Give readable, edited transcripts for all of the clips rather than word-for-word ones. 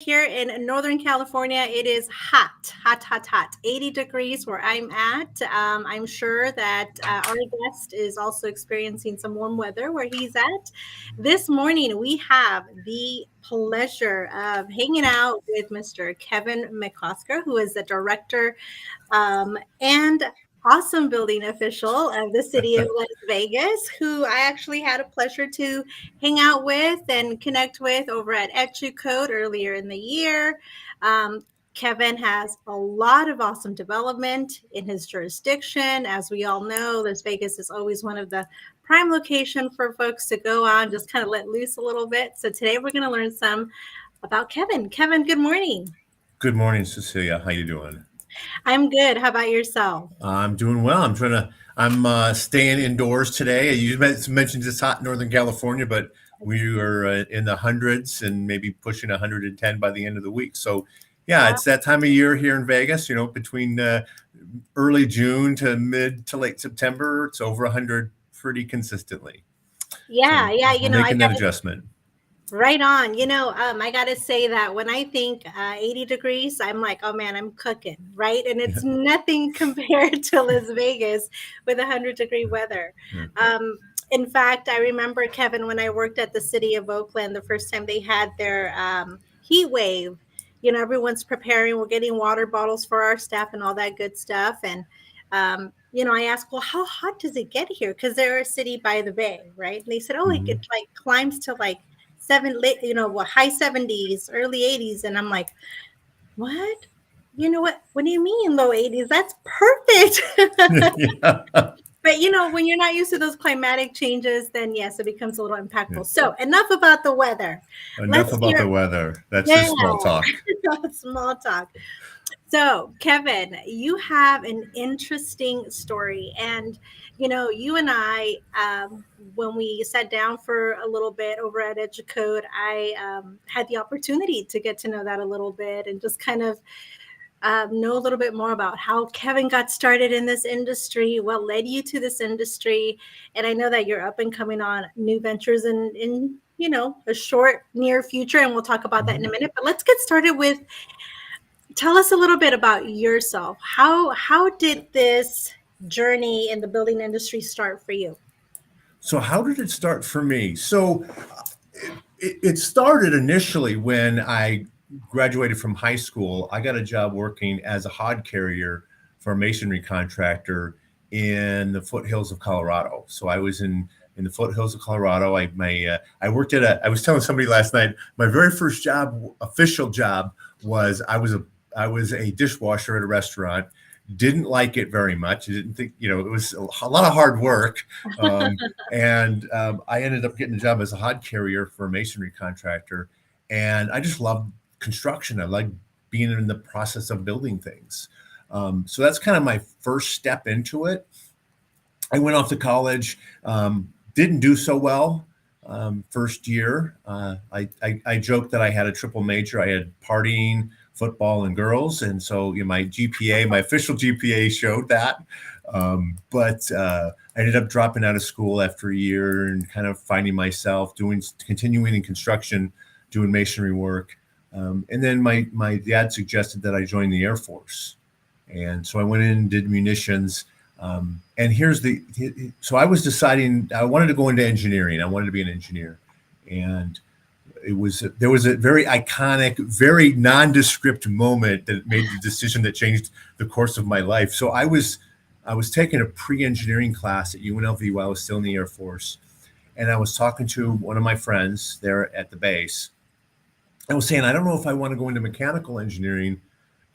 here in Northern California, it is hot, hot, hot, hot. 80 degrees where I'm at. I'm sure that our guest is also experiencing some warm weather where he's at. This morning, we have the pleasure of hanging out with Mr. Kevin McCosker, who is the director and awesome building official of the city of Las Vegas, who I actually had a pleasure to hang out with and connect with over at EduCode earlier in the year. Um, Kevin has a lot of awesome development in his jurisdiction. As we all know, Las Vegas is always one of the prime location for folks to go on, just kind of let loose a little bit. So today we're going to learn some about Kevin. Kevin, good morning. Good morning, Cecilia. How you doing? I'm good. How about yourself? I'm doing well. I'm staying indoors today. You mentioned it's hot in Northern California, but we are in the hundreds and maybe pushing 110 by the end of the week. So, yeah, it's that time of year here in Vegas. Between early June to mid to late September, it's over 100 pretty consistently. Yeah, So yeah. making that adjustment. Right on. I got to say that when I think 80 degrees, I'm like, oh man, I'm cooking, right? And it's nothing compared to Las Vegas with 100-degree weather. In fact, I remember, Kevin, when I worked at the city of Oakland, the first time they had their heat wave, everyone's preparing, we're getting water bottles for our staff and all that good stuff. And, I asked, well, how hot does it get here? Because they're a city by the bay, right? And they said, oh, it like climbs to like high 70s, early 80s. And I'm like, what? What do you mean low 80s? That's perfect. Yeah. But when you're not used to those climatic changes, then yes, it becomes a little impactful. So enough about the weather. Enough about the weather. That's just small talk. Small talk. So, Kevin, you have an interesting story. And, you and I, when we sat down for a little bit over at EduCode, I had the opportunity to get to know that a little bit and just kind of know a little bit more about how Kevin got started in this industry, what led you to this industry. And I know that you're up and coming on new ventures in a short, near future. And we'll talk about that in a minute. But let's get started with, tell us a little bit about yourself. How did this journey in the building industry start for you? So how did it start for me? So it started initially when I graduated from high school. I got a job working as a hod carrier for a masonry contractor in the foothills of Colorado. So I was in the foothills of Colorado. I worked at I was telling somebody last night, my very first job, official job, was I was a dishwasher at a restaurant. Didn't like it very much. I didn't think, it was a lot of hard work. And I ended up getting a job as a hod carrier for a masonry contractor. And I just loved construction. I liked being in the process of building things. So that's kind of my first step into it. I went off to college, didn't do so well. First year, I joked that I had a triple major. I had partying, football, and girls, and so my GPA, my official GPA, showed that. But I ended up dropping out of school after a year and kind of finding myself continuing in construction, doing masonry work. And then my dad suggested that I join the Air Force, and so I went in and did munitions. And so I was deciding I wanted to go into engineering. I wanted to be an engineer, and there was a very iconic, very nondescript moment that made the decision that changed the course of my life. So I was taking a pre-engineering class at UNLV while I was still in the Air Force, and I was talking to one of my friends there at the base. I was saying, I don't know if I want to go into mechanical engineering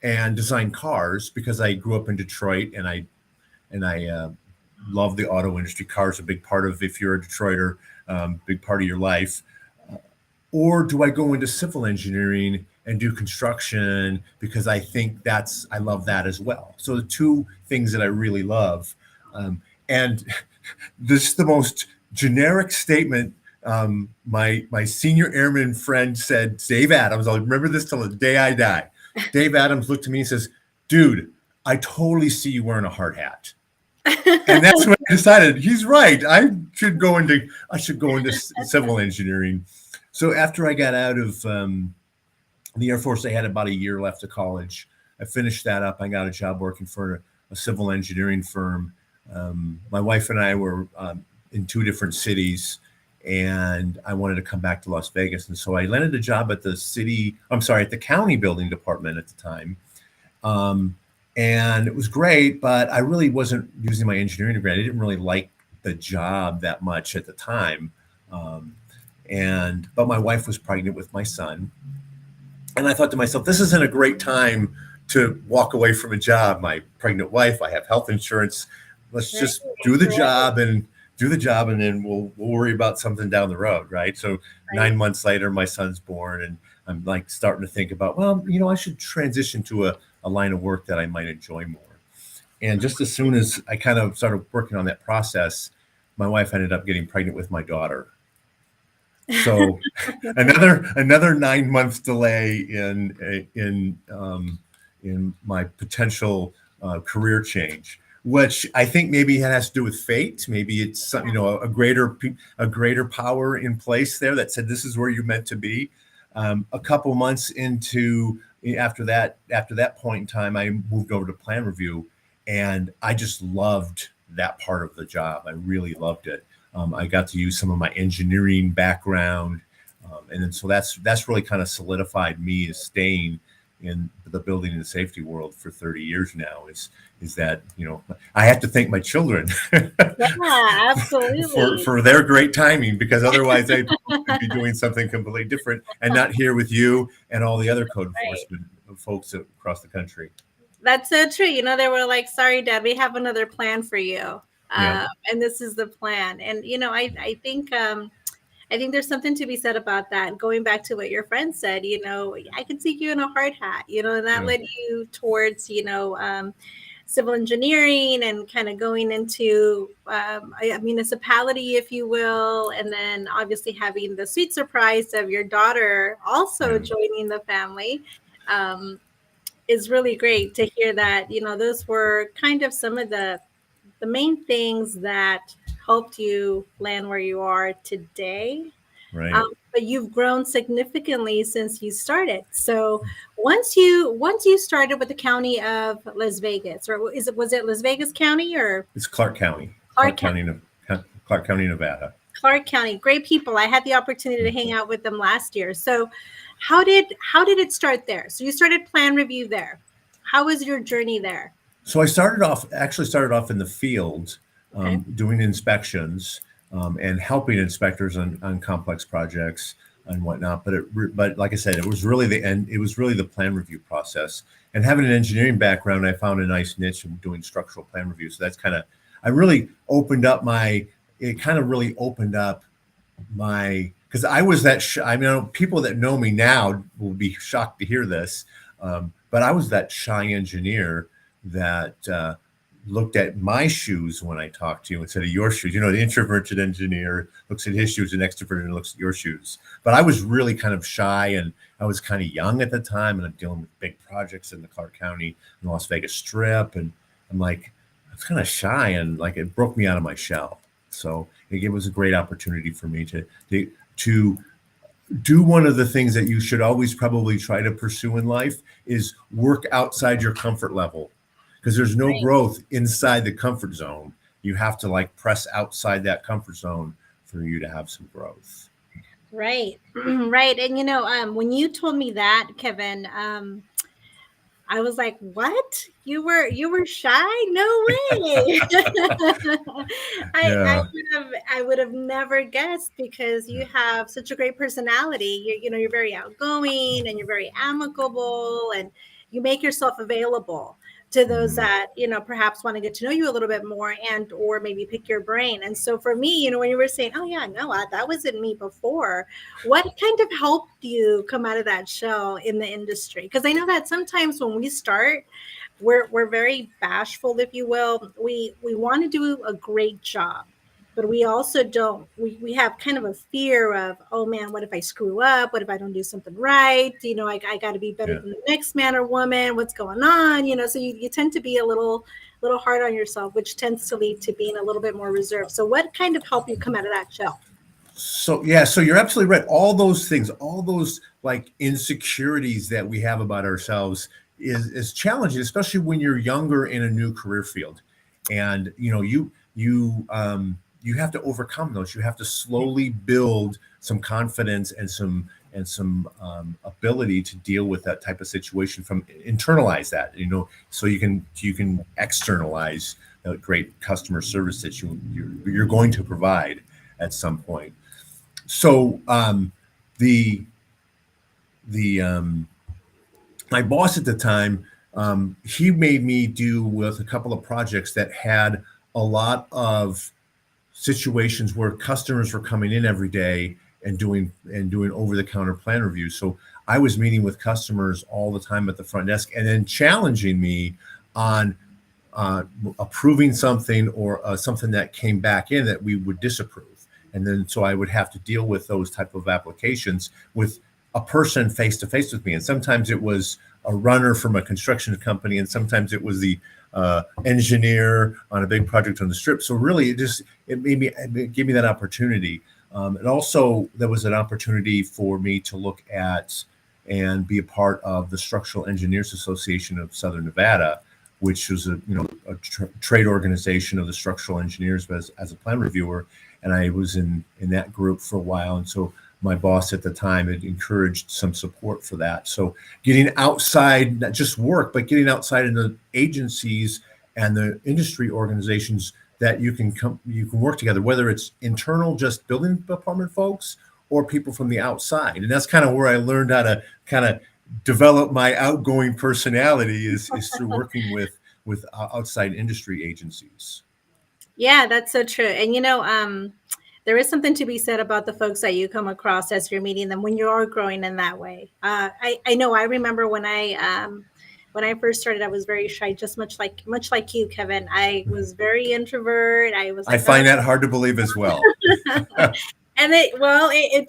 and design cars, because I grew up in Detroit and I love the auto industry. Cars are a big part of, if you're a Detroiter, big part of your life. Or do I go into civil engineering and do construction, because I think I love that as well. So the two things that I really love. And this is the most generic statement. My senior airman friend said, Dave Adams, I'll remember this till the day I die. Dave Adams looked at me and says, dude, I totally see you wearing a hard hat. And that's when I decided he's right. I should go into civil engineering. So after I got out of the Air Force, I had about a year left of college. I finished that up. I got a job working for a civil engineering firm. My wife and I were in two different cities, and I wanted to come back to Las Vegas. And so I landed a job at at the county building department at the time. And it was great, but I really wasn't using my engineering degree. I didn't really like the job that much at the time. But my wife was pregnant with my son. And I thought to myself, this isn't a great time to walk away from a job. My pregnant wife, I have health insurance. Let's just do the job and then we'll worry about something down the road. Right. So 9 months later, my son's born, and I'm like starting to think about, well, I should transition to a line of work that I might enjoy more. And just as soon as I kind of started working on that process, my wife ended up getting pregnant with my daughter. So another 9 months delay in my potential career change, which I think maybe it has to do with fate. Maybe it's a greater power in place there that said this is where you're meant to be. A couple months after that point in time, I moved over to plan review, and I just loved that part of the job. I really loved it. I got to use some of my engineering background. And then so that's really kind of solidified me as staying in the building and safety world for 30 years now is that, I have to thank my children Yeah, absolutely. for their great timing, because otherwise I would be doing something completely different and not here with you and all the other code enforcement folks across the country. That's so true. They were like, sorry, Dad, we have another plan for you. Yeah. And this is the plan. And, I think there's something to be said about that. Going back to what your friend said, I could see you in a hard hat, and that led you towards, civil engineering and kind of going into a municipality, if you will. And then obviously having the sweet surprise of your daughter also joining the family is really great to hear that, those were kind of some of the main things that helped you land where you are today. Right. But you've grown significantly since you started. So once you started with the county of Las Vegas, or was it Las Vegas County, or it's Clark County? Clark County, Nevada. Clark County, great people. I had the opportunity to hang out with them last year. So how did it start there? So you started plan review there. How was your journey there? So I started off in the field, doing inspections and helping inspectors on complex projects and whatnot. But like I said, it was really the plan review process. And having an engineering background, I found a nice niche in doing structural plan review. So that's kind of, because I was that people that know me now will be shocked to hear this, but I was that shy engineer that looked at my shoes when I talked to you instead of your shoes. The introverted engineer looks at his shoes, and extroverted looks at your shoes. But I was really kind of shy, and I was kind of young at the time, and I'm dealing with big projects in the Clark County and Las Vegas Strip, and I'm like, I was kind of shy, and like it broke me out of my shell. So it was a great opportunity for me to do one of the things that you should always probably try to pursue in life is work outside your comfort level. Because there's no growth inside the comfort zone. You have to press outside that comfort zone for you to have some growth. Right. Right. And, when you told me that, Kevin, I was like, what? You were shy? No way. I would have never guessed, because you have such a great personality. You're very outgoing, and you're very amicable, and you make yourself available to those that, perhaps want to get to know you a little bit more or maybe pick your brain. And so for me, when you were saying, oh yeah, no, that wasn't me before, what kind of helped you come out of that shell in the industry? Because I know that sometimes when we start, we're very bashful, if you will. We want to do a great job, but we also don't. We have kind of a fear of, oh man, what if I screw up? What if I don't do something right? I got to be better than the next man or woman. What's going on? So you tend to be a little hard on yourself, which tends to lead to being a little bit more reserved. So what kind of helped you come out of that shell? So you're absolutely right. All those things, all those like insecurities that we have about ourselves is challenging, especially when you're younger in a new career field. And you have to overcome those. You have to slowly build some confidence and some ability to deal with that type of situation, from internalize that, so you can externalize the great customer service that you're going to provide at some point. So the my boss at the time, he made me do with a couple of projects that had a lot of situations where customers were coming in every day and doing over-the-counter plan reviews. So I was meeting with customers all the time at the front desk, and then challenging me on approving something, or something that came back in that we would disapprove. And then so I would have to deal with those type of applications with a person face to face with me. And sometimes it was a runner from a construction company, and sometimes it was the engineer on a big project on the Strip. So really, it gave me that opportunity. And also, there was an opportunity for me to look at and be a part of the Structural Engineers Association of Southern Nevada, which was a trade organization of the structural engineers, as a plan reviewer. And I was in that group for a while. And so my boss at the time had encouraged some support for that. So getting outside, not just work, but getting outside in the agencies and the industry organizations that you can work together, whether it's internal, just building department folks, or people from the outside. And that's kind of where I learned how to kind of develop my outgoing personality, is through working with outside industry agencies. Yeah, that's so true. And there is something to be said about the folks that you come across as you're meeting them when you are growing in that way. I know. I remember when I first started, I was very shy, just much like you, Kevin. I was very introvert. I find that hard to believe as well. And it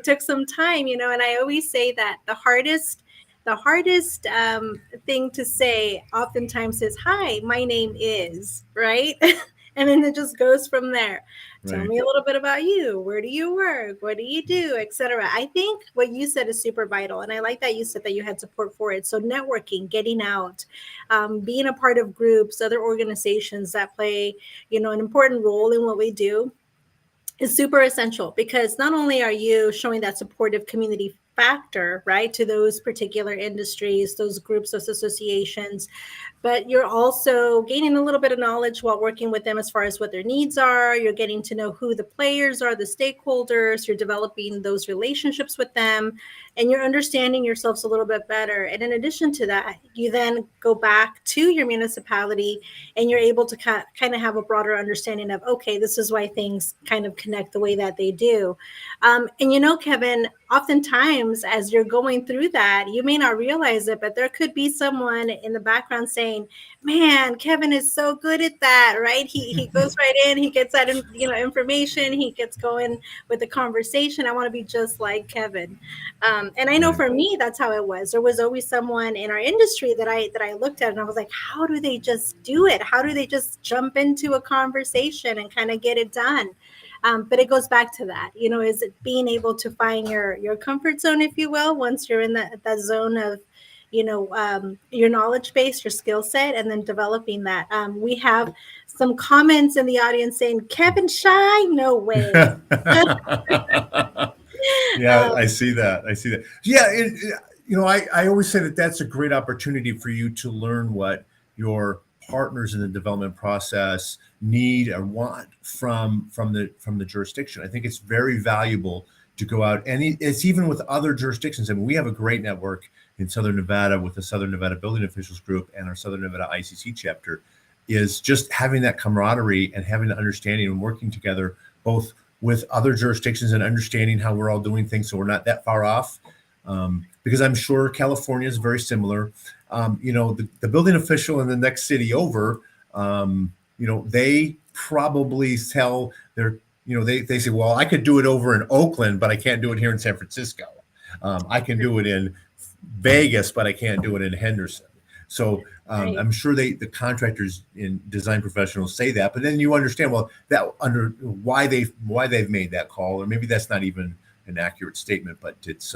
took some time, and I always say that the hardest thing to say oftentimes is, "Hi, my name is," right? And then it just goes from there. Right. Tell me a little bit about you. Where do you work? What do you do, etc. I think what you said is super vital. And I like that you said that you had support for it. So networking, getting out, being a part of groups, other organizations that play, an important role in what we do, is super essential, because not only are you showing that supportive community factor, right, to those particular industries, those groups, those associations, but you're also gaining a little bit of knowledge while working with them as far as what their needs are. You're getting to know who the players are, the stakeholders. You're developing those relationships with them, and you're understanding yourselves a little bit better. And in addition to that, you then go back to your municipality, and you're able to kind of have a broader understanding of, okay, this is why things kind of connect the way that they do. And Kevin, oftentimes as you're going through that, you may not realize it, but there could be someone in the background saying, "Man, Kevin is so good at that," right? He goes right in, he gets that information, he gets going with the conversation. I want to be just like Kevin. And I know for me, that's how it was. There was always someone in our industry that I looked at and I was like, how do they just do it? How do they just jump into a conversation and kind of get it done? But it goes back to that, is it being able to find your comfort zone, if you will, once you're in that zone of, your knowledge base, your skill set, and then developing that. We have some comments in the audience saying, "Kevin shy? No way." Yeah, I see that. Yeah, I always say that that's a great opportunity for you to learn what your partners in the development process need or want from the jurisdiction. I think it's very valuable to go out, and it's even with other jurisdictions. I mean, we have a great network in Southern Nevada with the Southern Nevada Building Officials Group and our Southern Nevada ICC chapter, is just having that camaraderie and having an understanding and working together both with other jurisdictions and understanding how we're all doing things, so we're not that far off. Because I'm sure California is very similar. The building official in the next city over, they probably tell their, they say, well, I could do it over in Oakland, but I can't do it here in San Francisco. I can do it in Vegas, but I can't do it in Henderson. So Right. I'm sure the contractors and design professionals say that, but then you understand, well, that under why they've made that call, or maybe that's not even an accurate statement, but it's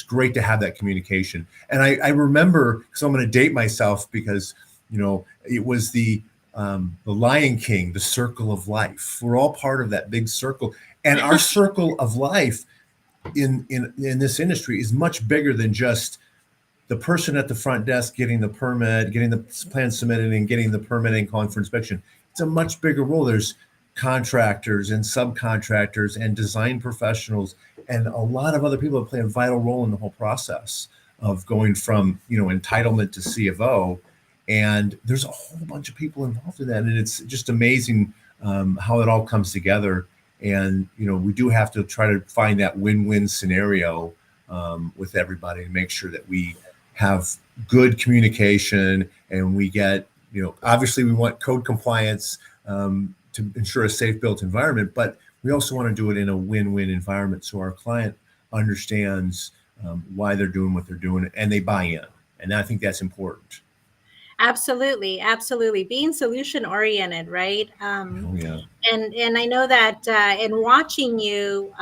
great to have that communication. And I remember, so I'm going to date myself because, it was the Lion King, the circle of life. We're all part of that big circle, and our circle of life in this industry is much bigger than just the person at the front desk getting the permit, getting the plan submitted, and getting the permit and calling for inspection. It's a much bigger role. There's contractors and subcontractors and design professionals and a lot of other people that play a vital role in the whole process of going from entitlement to C of O. And there's a whole bunch of people involved in that, and it's just amazing how it all comes together. And we do have to try to find that win-win scenario with everybody and make sure that we have good communication, and we get, obviously we want code compliance to ensure a safe built environment, but we also want to do it in a win-win environment so our client understands why they're doing what they're doing and they buy in. And I think that's important. Absolutely, absolutely. Being solution oriented, right? Oh, yeah. And I know that in watching you,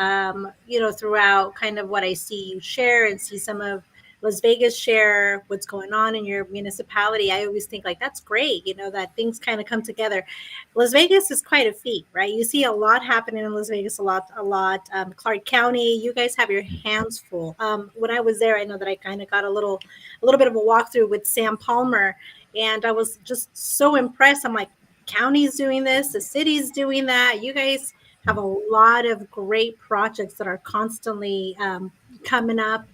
throughout kind of what I see you share and see some of Las Vegas share what's going on in your municipality, I always think like, that's great, that things kind of come together. Las Vegas is quite a feat, right? You see a lot happening in Las Vegas, a lot. Clark County, you guys have your hands full. When I was there, I know that I kind of got a little bit of a walkthrough with Sam Palmer, and I was just so impressed. I'm like, county's doing this, the city's doing that. You guys have a lot of great projects that are constantly coming up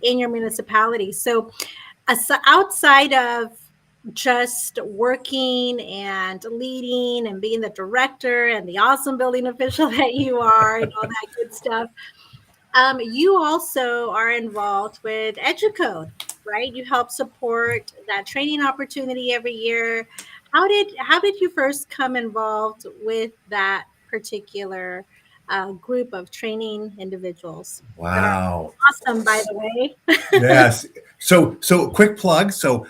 in your municipality. So outside of just working and leading and being the director and the awesome building official that you are and all that good stuff, you also are involved with EduCode, right? You help support that training opportunity every year. How did you first come involved with that particular group of training individuals? Wow. Awesome, by the way. Yes. So quick plug. So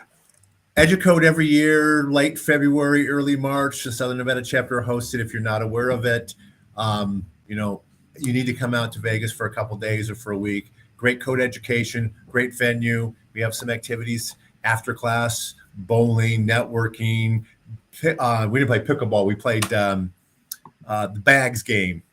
EduCode every year, late February, early March, the Southern Nevada chapter hosts it. If you're not aware of it, you need to come out to Vegas for a couple days or for a week. Great code education, great venue. We have some activities after class, bowling, networking. We didn't play pickleball. We played the bags game.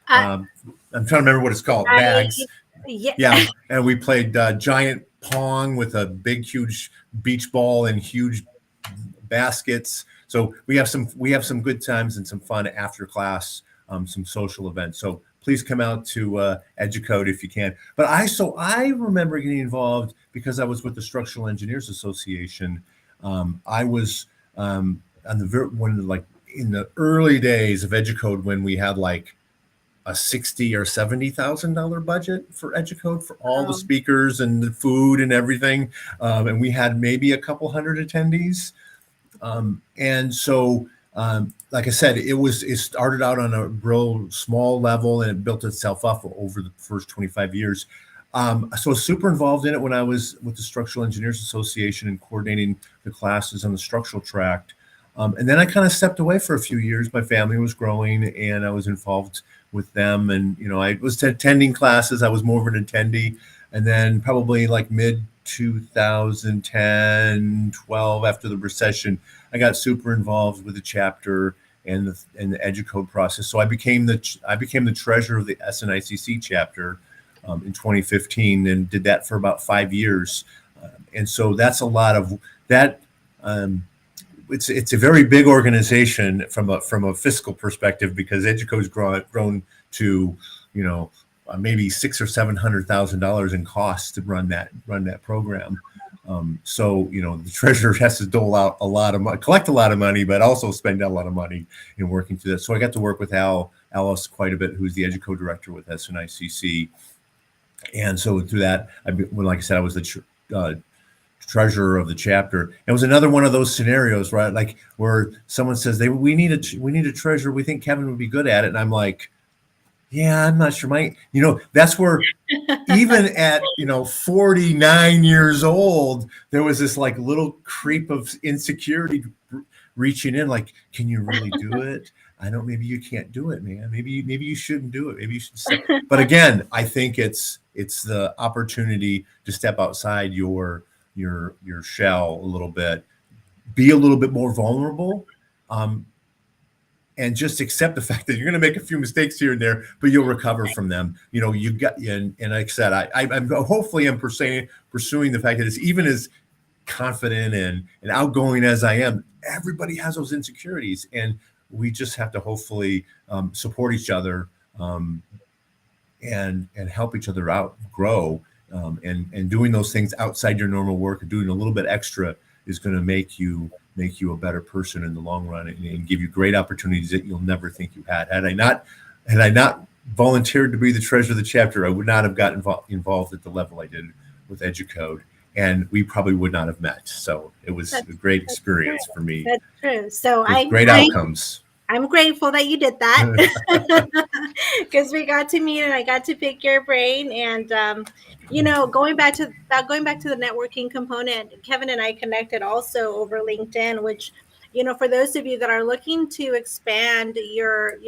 I'm trying to remember what it's called. Bags. Yeah. And we played giant pong with a big, huge beach ball and huge baskets. So we have some good times and some fun after class, some social events. So please come out to EduCode if you can. But I remember getting involved because I was with the Structural Engineers Association. I was in the early days of EduCode when we had like a $60,000 or $70,000 budget for EduCode for all the speakers and the food and everything, and we had maybe a couple hundred attendees. And so, like I said, it started out on a real small level and it built itself up over the first 25 years. So I was super involved in it when I was with the Structural Engineers Association and coordinating the classes on the structural track. And then I kind of stepped away for a few years. My family was growing and I was involved with them. And, I was attending classes. I was more of an attendee. And then probably like mid 2010, 12, after the recession, I got super involved with the chapter and the EduCode process. So I became the treasurer of the SNICC chapter in 2015 and did that for about 5 years. And so that's a lot of that. It's a very big organization from a fiscal perspective because EduCode's grown to maybe $600,000 or $700,000 in costs to run that program. So the treasurer has to dole out a lot of money, collect a lot of money, but also spend a lot of money in working through that. So I got to work with Alice quite a bit, who's the EduCode director with SNICC, and so through that, like I said, I was the treasurer of the chapter. It was another one of those scenarios, right? Like where someone says we need a treasurer. We think Kevin would be good at it, and I'm like, yeah, I'm not sure. That's where even at 49 years old, there was this like little creep of insecurity reaching in, like, can you really do it? I know maybe you can't do it, man. Maybe you shouldn't do it. Maybe you should step. But again, I think it's the opportunity to step outside your shell a little bit, be a little bit more vulnerable. And just accept the fact that you're going to make a few mistakes here and there, but you'll recover from them. You got, and like I said, I'm hopefully I'm pursuing the fact that it's even as confident and outgoing as I am, everybody has those insecurities, and we just have to hopefully support each other and help each other out grow. And doing those things outside your normal work and doing a little bit extra is going to make you a better person in the long run, and give you great opportunities that you'll never think you had. Had I not volunteered to be the treasurer of the chapter, I would not have gotten involved at the level I did with EDUCODE, and we probably would not have met. So it was a great experience for me. That's true. So great outcomes. I'm grateful that you did that, because we got to meet and I got to pick your brain. And going back to the networking component, Kevin and I connected also over LinkedIn, which, for those of you that are looking to expand your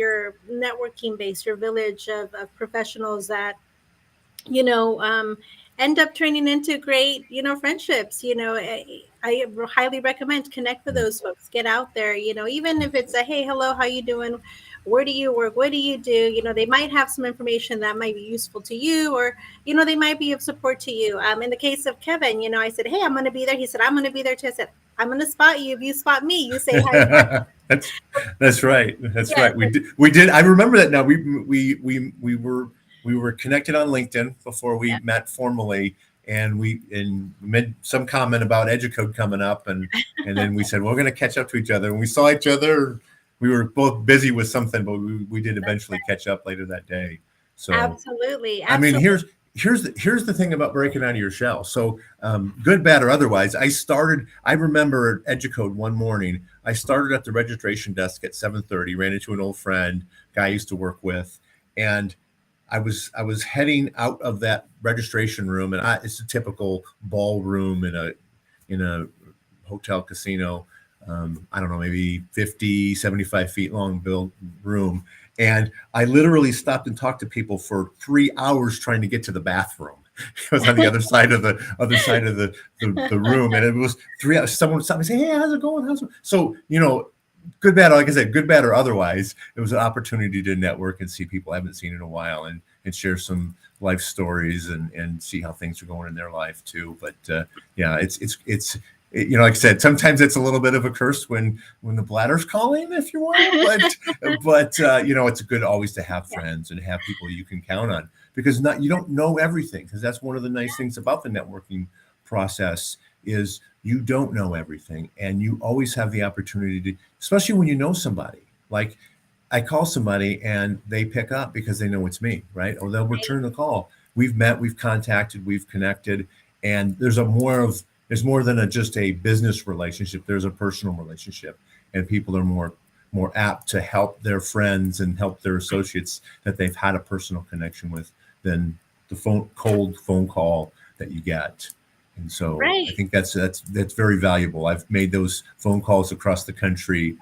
networking base, your village of professionals that end up turning into great friendships. I highly recommend connect with those folks, get out there, even if it's a, hey, hello, how you doing, where do you work, what do you do, they might have some information that might be useful to you, or they might be of support to you. In the case of Kevin, I said, hey, I'm going to be there. He said, I'm going to be there too. I said, I'm going to spot you. If you spot me, you say hi. That's right. Right. We did. I remember that now. We were connected on LinkedIn before we met formally, and we made some comment about EDUCODE coming up, and then we said, we're going to catch up to each other. And we saw each other. We were both busy with something, but we did eventually catch up later that day. So absolutely. I mean, here's the thing about breaking out of your shell. So good, bad, or otherwise, I remember at EDUCODE one morning, I started at the registration desk at 7:30, ran into an old friend, guy I used to work with, and I was heading out of that registration room, and it's a typical ballroom in a hotel casino. I don't know, maybe 50, 75 feet long built room. And I literally stopped and talked to people for 3 hours trying to get to the bathroom. It was on the other side of the room. And it was 3 hours. Someone would stop and say, hey, how's it going? So, good, bad, like I said, good, bad, or otherwise, it was an opportunity to network and see people I haven't seen in a while, and share some life stories and see how things are going in their life too. But it's like I said, sometimes it's a little bit of a curse when the bladder's calling, if you will. But it's good always to have friends and have people you can count on, because you don't know everything. Because that's one of the nice things about the networking process is you don't know everything, and you always have the opportunity to, especially when you know somebody. Like I call somebody and they pick up because they know it's me, right? Or they'll return the call. We've met, we've contacted, we've connected, and there's more than just a business relationship. There's a personal relationship, and people are more apt to help their friends and help their associates that they've had a personal connection with than the cold phone call that you get. And so I think that's very valuable. I've made those phone calls across the country.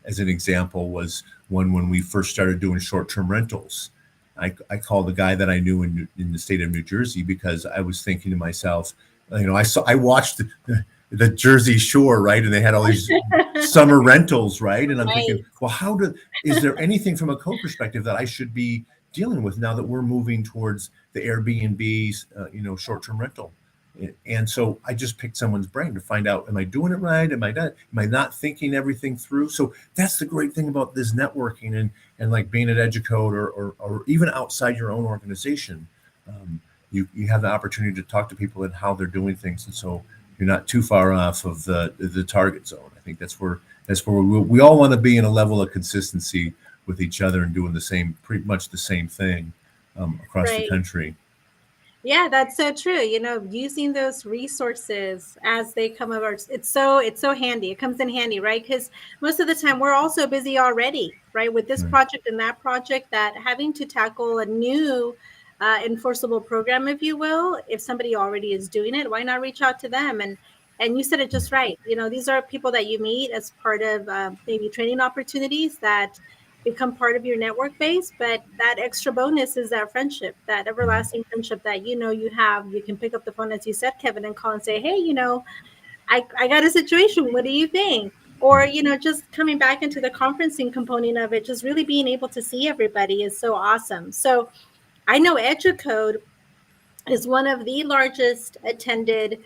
As an example, was one when we first started doing short-term rentals. I called a guy that I knew in the state of New Jersey, because I was thinking to myself, I watched the Jersey Shore, right? And they had all these summer rentals, right? And I'm thinking, well, is there anything from a co perspective that I should be dealing with now that we're moving towards the Airbnb's, short-term rental? And so I just picked someone's brain to find out, am I doing it right? Am I not thinking everything through? So that's the great thing about this networking and like being at EDUCODE or even outside your own organization. You have the opportunity to talk to people and how they're doing things. And so you're not too far off of the target zone. I think that's where we all want to be in a level of consistency with each other and doing pretty much the same thing across the country. Yeah, that's so true. Using those resources as they come over, it's so handy. It comes in handy, right? Because most of the time we're also busy already, right? With this Right. project and that project, that having to tackle a new enforceable program, if you will, if somebody already is doing it, why not reach out to them? And you said it just right. These are people that you meet as part of maybe training opportunities that become part of your network base. But that extra bonus is that friendship, that everlasting friendship that you have. You can pick up the phone, as you said, Kevin, and call and say, hey, I got a situation. What do you think? Or, just coming back into the conferencing component of it, just really being able to see everybody is so awesome. So I know EduCode is one of the largest attended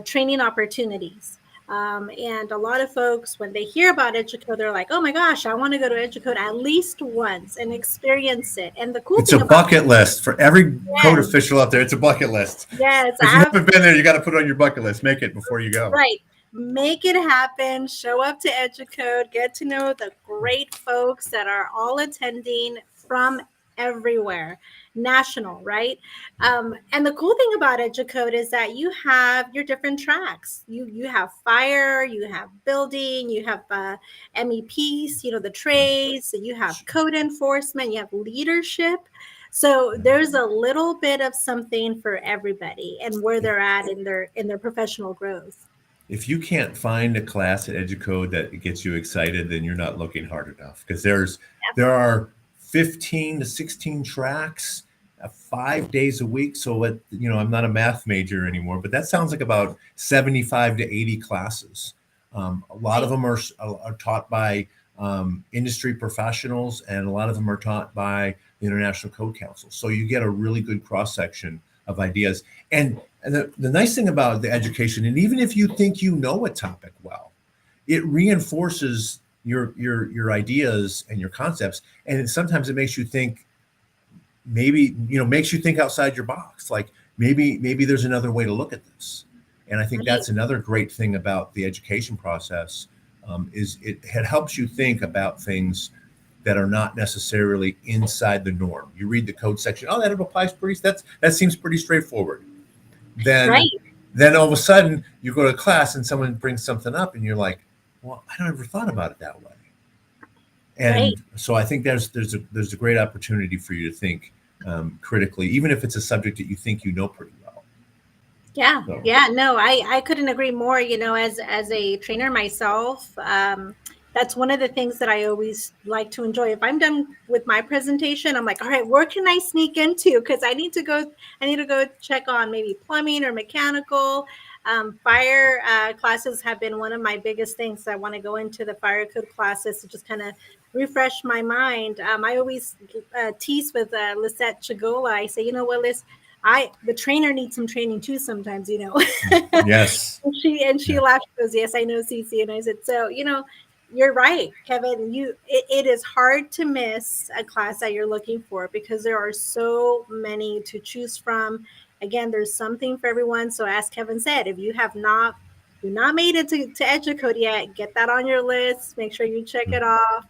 training opportunities. And a lot of folks, when they hear about EduCode, they're like, oh my gosh, I want to go to EduCode at least once and experience it. And the cool It's a thing about bucket list for every code yes, official out there. It's a bucket list. yes, If you haven't been there, you got to put it on your bucket list. Make it before you go. right. Make it happen. Show up to EduCode. Get to know the great folks that are all attending from everywhere, national, right? And the cool thing about EduCode is that you have your different tracks. You have fire, you have building, you have MEPs, the trades. You have code enforcement, you have leadership. So there's a little bit of something for everybody and where they're at in their professional growth. If you can't find a class at EduCode that gets you excited, then you're not looking hard enough because there are 15 to 16 tracks, 5 days a week. So I'm not a math major anymore, but that sounds like about 75 to 80 classes. A lot of Right. them are taught by industry professionals, and a lot of them are taught by the International Code Council. So you get a really good cross section of ideas. And the nice thing about the education, and even if you think you know a topic well, it reinforces your ideas and your concepts. And sometimes it makes you think, makes you think outside your box. Like maybe there's another way to look at this. And I think Right. that's another great thing about the education process, is it helps you think about things that are not necessarily inside the norm. You read the code section, oh, that applies that seems pretty straightforward. Then Right. then all of a sudden you go to class and someone brings something up and you're like, well, I never thought about it that way. Right. And so I think there's a great opportunity for you to think critically, even if it's a subject that you think you know pretty well. Yeah. So Yeah. No, I couldn't agree more. As a trainer myself, that's one of the things that I always like to enjoy. If I'm done with my presentation, I'm like, all right, where can I sneak into? Because I need to go check on maybe plumbing or mechanical. Fire classes have been one of my biggest things. I want to go into the fire code classes to just kind of refresh my mind. I always tease with Lisette Chagola. I say, you know what, Liz, the trainer needs some training too sometimes. yes. And she Yeah. laughed. She goes, yes, I know, Cece. And I said, so, you're right, Kevin. It is hard to miss a class that you're looking for because there are so many to choose from. Again, there's something for everyone. So as Kevin said, if you not made it to Educode yet, get that on your list. Make sure you check it off.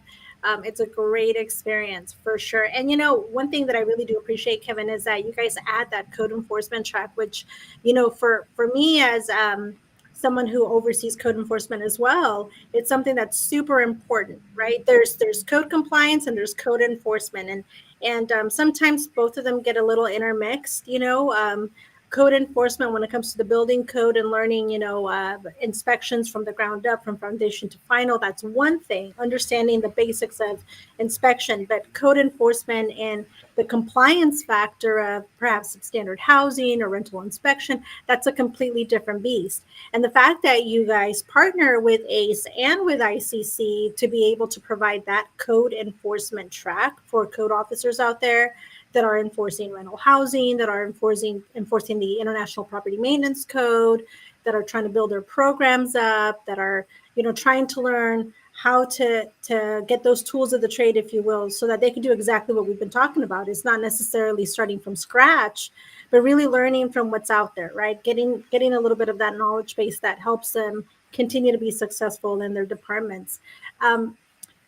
It's a great experience for sure. And one thing that I really do appreciate, Kevin, is that you guys add that code enforcement track, which, for me as someone who oversees code enforcement as well, it's something that's super important, right? There's code compliance and there's code enforcement, and sometimes both of them get a little intermixed. Code enforcement when it comes to the building code and learning, inspections from the ground up, from foundation to final. That's one thing, understanding the basics of inspection, but code enforcement and the compliance factor of perhaps standard housing or rental inspection, that's a completely different beast. And the fact that you guys partner with ACE and with ICC to be able to provide that code enforcement track for code officers out there that are enforcing rental housing, that are enforcing the International Property Maintenance Code, that are trying to build their programs up, that are trying to learn how to get those tools of the trade, if you will, so that they can do exactly what we've been talking about. It's not necessarily starting from scratch, but really learning from what's out there, right? Getting a little bit of that knowledge base that helps them continue to be successful in their departments. Um,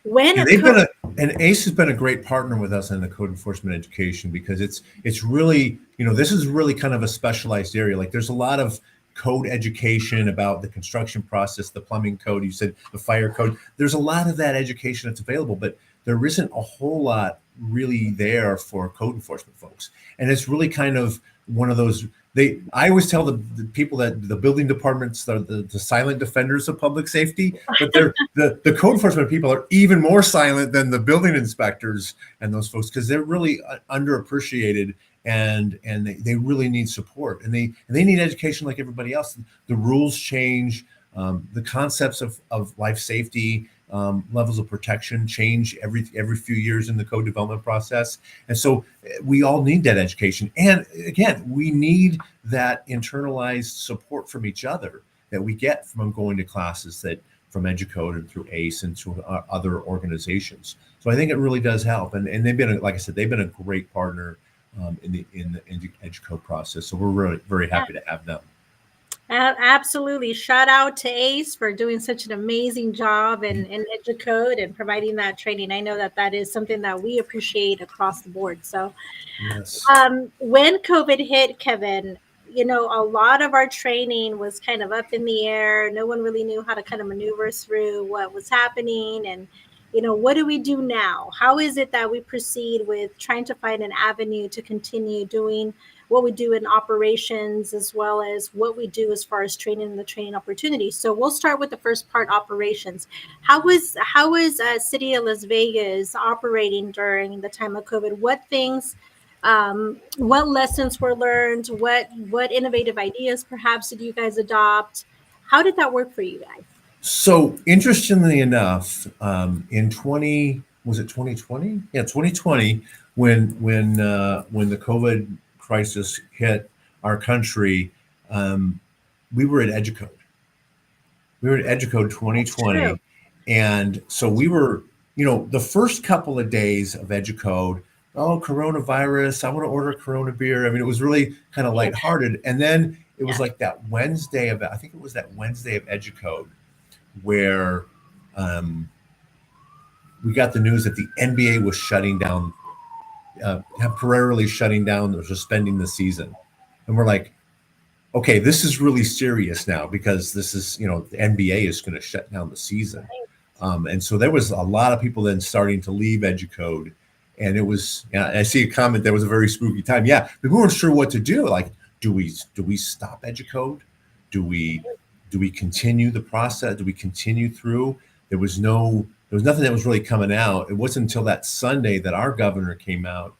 When And a they've co- been and ACE has been a great partner with us in the code enforcement education because it's really, this is really kind of a specialized area. Like there's a lot of code education about the construction process, the plumbing code, you said the fire code. There's a lot of that education that's available, but there isn't a whole lot really there for code enforcement folks. And it's really kind of one of those I always tell the people that the building departments are the silent defenders of public safety, but the code enforcement people are even more silent than the building inspectors and those folks because they're really underappreciated and they really need support and they need education like everybody else. The rules change, the concepts of life safety, levels of protection change every few years in the code development process, and so we all need that education. And again, we need that internalized support from each other that we get from going to classes that from EDUCODE and through ACE and through other organizations. So I think it really does help, and they've been, like I said, they've been a great partner in the EDUCODE process. So we're really very happy to have them. Absolutely. Shout out to ACE for doing such an amazing job in EDUCODE and providing that training. I know that is something that we appreciate across the board. So, Yes. when COVID hit, Kevin, a lot of our training was kind of up in the air. No one really knew how to kind of maneuver through what was happening. And, what do we do now? How is it that we proceed with trying to find an avenue to continue doing what we do in operations, as well as what we do as far as training and the training opportunities? So we'll start with the first part, operations. How was City of Las Vegas operating during the time of COVID? What things, what lessons were learned? What innovative ideas perhaps did you guys adopt? How did that work for you guys? So interestingly enough, in 2020? Yeah, 2020, when the COVID crisis hit our country, we were at EDUCODE. We were at EDUCODE 2020, and so we were, the first couple of days of EDUCODE. Oh, coronavirus! I want to order a Corona beer. I mean, it was really kind of lighthearted, and then it was like that Wednesday of, I think it was that Wednesday of EDUCODE, where we got the news that the NBA was shutting down, temporarily shutting down or suspending the season. And we're like, okay, this is really serious now because this is, the NBA is going to shut down the season. And so there was a lot of people then starting to leave EDUCODE. And it was, I see a comment, that was a very spooky time. Yeah, we weren't sure what to do. Like, do we stop EDUCODE? Do we continue the process? Do we continue through? There was nothing that was really coming out. It wasn't until that Sunday that our governor came out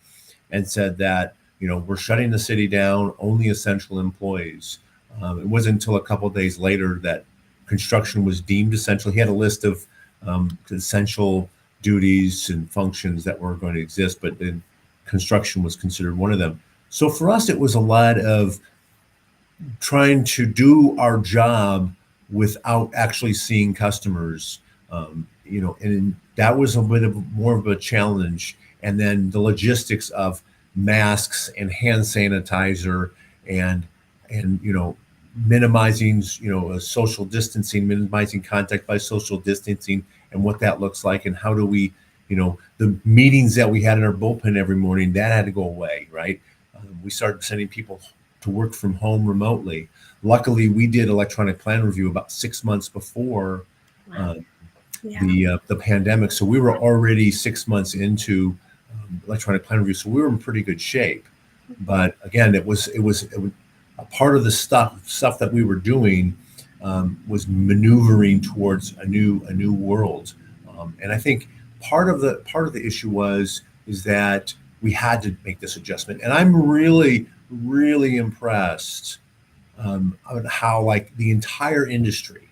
and said that, we're shutting the city down, only essential employees. It wasn't until a couple of days later that construction was deemed essential. He had a list of essential duties and functions that were going to exist, but then construction was considered one of them. So for us, it was a lot of trying to do our job without actually seeing customers, and that was a bit more of a challenge. And then the logistics of masks and hand sanitizer and minimizing, social distancing, minimizing contact by social distancing, and what that looks like, and how do we, the meetings that we had in our bullpen every morning, that had to go away, right? We started sending people to work from home remotely. Luckily, we did electronic plan review about 6 months before the pandemic, so we were already 6 months into electronic plan review, so we were in pretty good shape. But again, it was a part of the stuff that we were doing was maneuvering towards a new world, and I think part of the issue is that we had to make this adjustment. And I'm really impressed on how, like, the entire industry,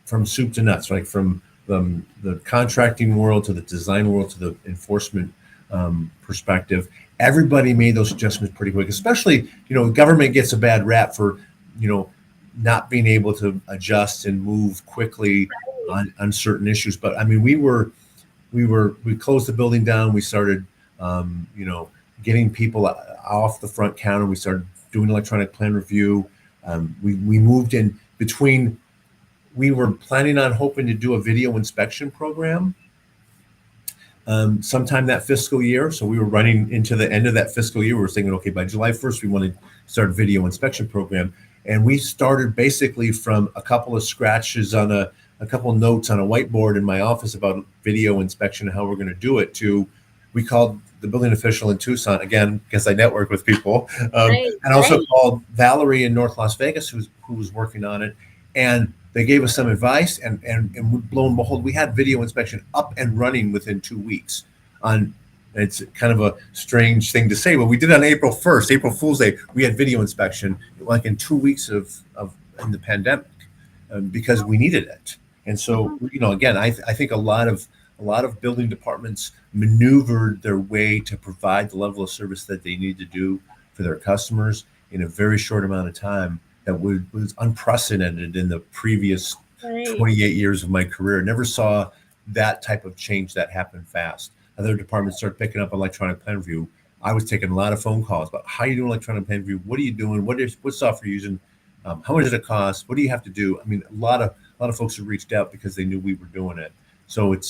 from soup to nuts, like from the contracting world to the design world to the enforcement perspective, everybody made those adjustments pretty quick. Especially, government gets a bad rap for, not being able to adjust and move quickly on certain issues. But I mean, we closed the building down. We started, getting people off the front counter. We started doing electronic plan review. We moved in between we were planning on hoping to do a video inspection program sometime that fiscal year. So we were running into the end of that fiscal year. We were thinking, okay, by July 1st, we want to start a video inspection program. And we started basically from a couple of scratches on a couple of notes on a whiteboard in my office about video inspection and how we're going to do it to, we called the building official in Tucson, again, because I network with people, and also called Valerie in North Las Vegas, who was working on it. And they gave us some advice, and lo and behold, we had video inspection up and running within 2 weeks. It's kind of a strange thing to say, but we did on April 1st, April Fool's Day. We had video inspection like in 2 weeks of in the pandemic because we needed it. And so, again, I think a lot of building departments maneuvered their way to provide the level of service that they need to do for their customers in a very short amount of time. That was unprecedented in the previous 28 years of my career. Never saw that type of change that happen fast. Other departments started picking up electronic plan review. I was taking a lot of phone calls about how you doing electronic plan review. What are you doing? What software are you using? How much does it cost? What do you have to do? I mean, a lot of folks have reached out because they knew we were doing it. So it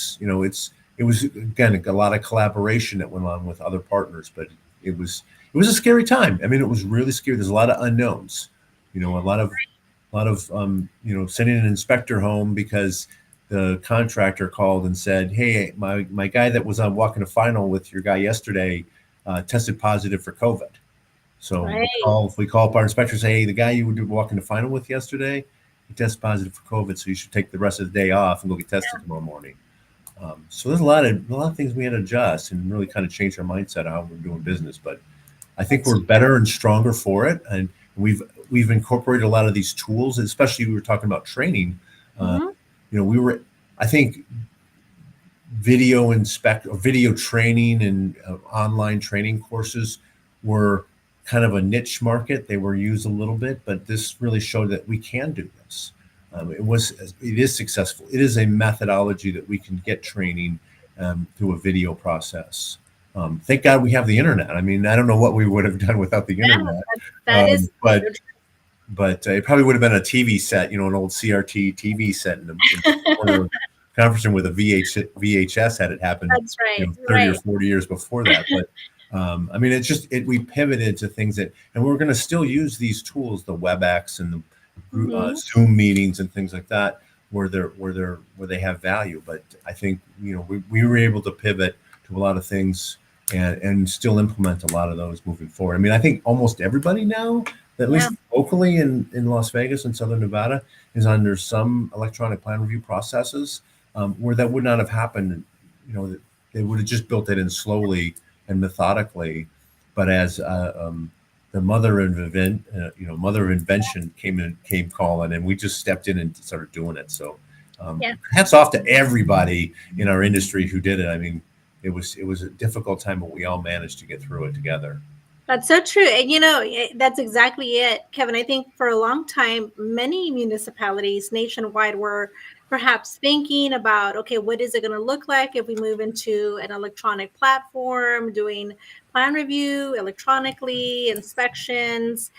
was again a lot of collaboration that went on with other partners, but it was a scary time. I mean, it was really scary. There's a lot of unknowns. A lot of sending an inspector home because the contractor called and said, "Hey, my guy that was on walking a final with your guy yesterday tested positive for COVID." So we call up our inspector and say, "Hey, the guy you were walking the final with yesterday, he tested positive for COVID, so you should take the rest of the day off and go get tested tomorrow morning." So there's a lot of things we had to adjust and really kind of change our mindset on how we're doing business. But I think we're better and stronger for it, and we've incorporated a lot of these tools, especially we were talking about training. I think video training and online training courses were kind of a niche market. They were used a little bit, but this really showed that we can do this. It is successful. It is a methodology that we can get training through a video process. Thank God we have the internet. I mean, I don't know what we would have done without the internet. But it probably would have been a TV set, an old CRT TV set in the corner of the conference room with a VHS had it happened. That's right. 30 or 40 years before that. But I mean, we pivoted to things and we're going to still use these tools, the WebEx and the Zoom meetings and things like that, where they have value. But I think we were able to pivot to a lot of things and still implement a lot of those moving forward. I mean, I think almost everybody now, at least locally in Las Vegas and Southern Nevada, is under some electronic plan review processes where that would not have happened. They would have just built it in slowly and methodically. But as the mother of invention came calling, and we just stepped in and started doing it. So hats off to everybody in our industry who did it. I mean, it was a difficult time, but we all managed to get through it together. That's so true. And, that's exactly it, Kevin. I think for a long time, many municipalities nationwide were perhaps thinking about, okay, what is it going to look like if we move into an electronic platform, doing plan review electronically, inspections.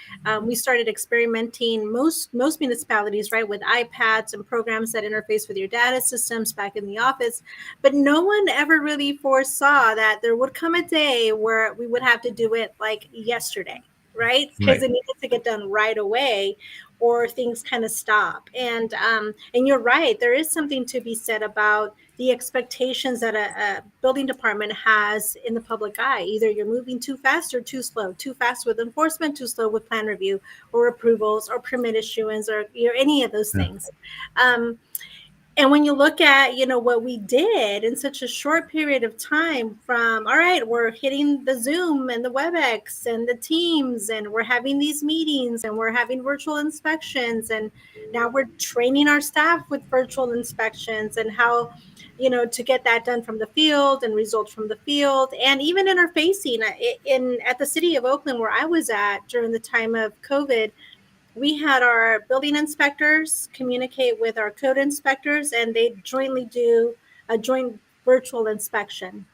We started experimenting, most municipalities, right, with iPads and programs that interface with your data systems back in the office. But no one ever really foresaw that there would come a day where we would have to do it like yesterday, right? Because it needed to get done right away, or things kind of stop. And you're right, there is something to be said about the expectations that a building department has in the public eye. Either you're moving too fast or too slow, too fast with enforcement, too slow with plan review or approvals or permit issuance or any of those things. And when you look at, what we did in such a short period of time from, all right, we're hitting the Zoom and the WebEx and the Teams, and we're having these meetings and we're having virtual inspections. And now we're training our staff with virtual inspections and how, to get that done from the field and results from the field. And even interfacing at the city of Oakland, where I was at during the time of COVID, we had our building inspectors communicate with our code inspectors, and they jointly do a joint virtual inspection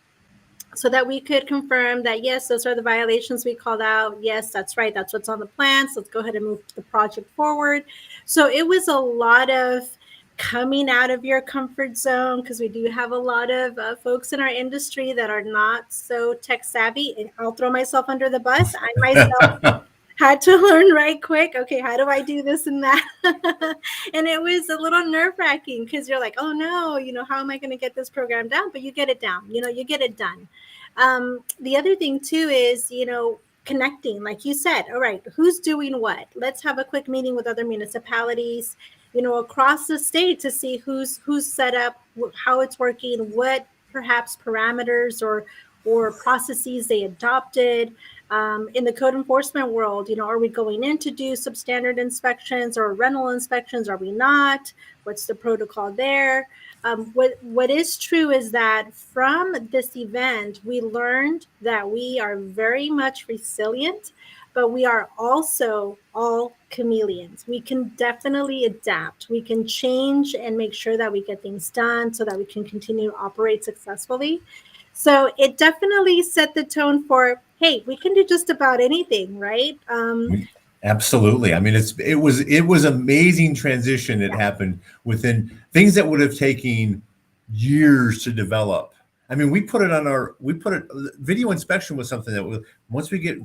so that we could confirm that, yes, those are the violations we called out. Yes, that's right. That's what's on the plan. So let's go ahead and move the project forward. So it was a lot of coming out of your comfort zone, because we do have a lot of folks in our industry that are not so tech savvy. And I'll throw myself under the bus. I myself had to learn right quick. Okay, how do I do this and that? And it was a little nerve wracking because you're like, oh no, how am I going to get this program down? But you get it down, you get it done. The other thing too is, connecting, like you said, all right, who's doing what? Let's have a quick meeting with other municipalities, across the state to see who's set up, how it's working, what perhaps parameters or processes they adopted. In the code enforcement world, are we going in to do substandard inspections or rental inspections? Are we not? What's the protocol there? What is true is that from this event, we learned that we are very much resilient, but we are also all chameleons. We can definitely adapt. We can change and make sure that we get things done so that we can continue to operate successfully. So it definitely set the tone for, hey, we can do just about anything, right? Absolutely. I mean, it was amazing transition that happened within things that would have taken years to develop. I mean, video inspection was something that once we get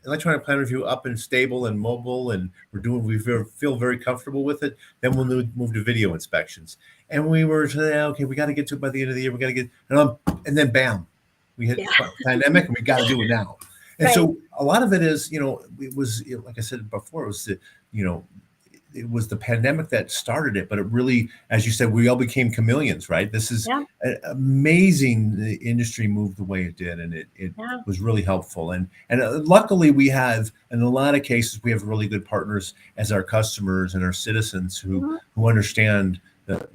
electronic plan review up and stable and mobile, and we feel very comfortable with it, then we'll move to video inspections. And we were saying, okay, we got to get to it by the end of the year. We got to get, and then bam, we hit pandemic, and we got to do it now. And so a lot of it is, it was, like I said before, it was it was the pandemic that started it, but it really, as you said, we all became chameleons, right? This is amazing. The industry moved the way it did, and it was really helpful. And luckily we have, in a lot of cases, we have really good partners as our customers and our citizens who understand that,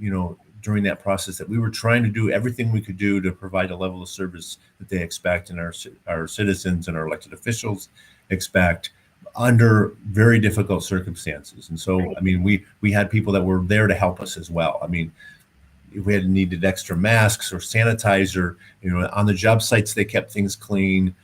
during that process that we were trying to do everything we could do to provide a level of service that they expect and our citizens and our elected officials expect under very difficult circumstances. And so, I mean, we had people that were there to help us as well. I mean, if we had needed extra masks or sanitizer, on the job sites, they kept things clean.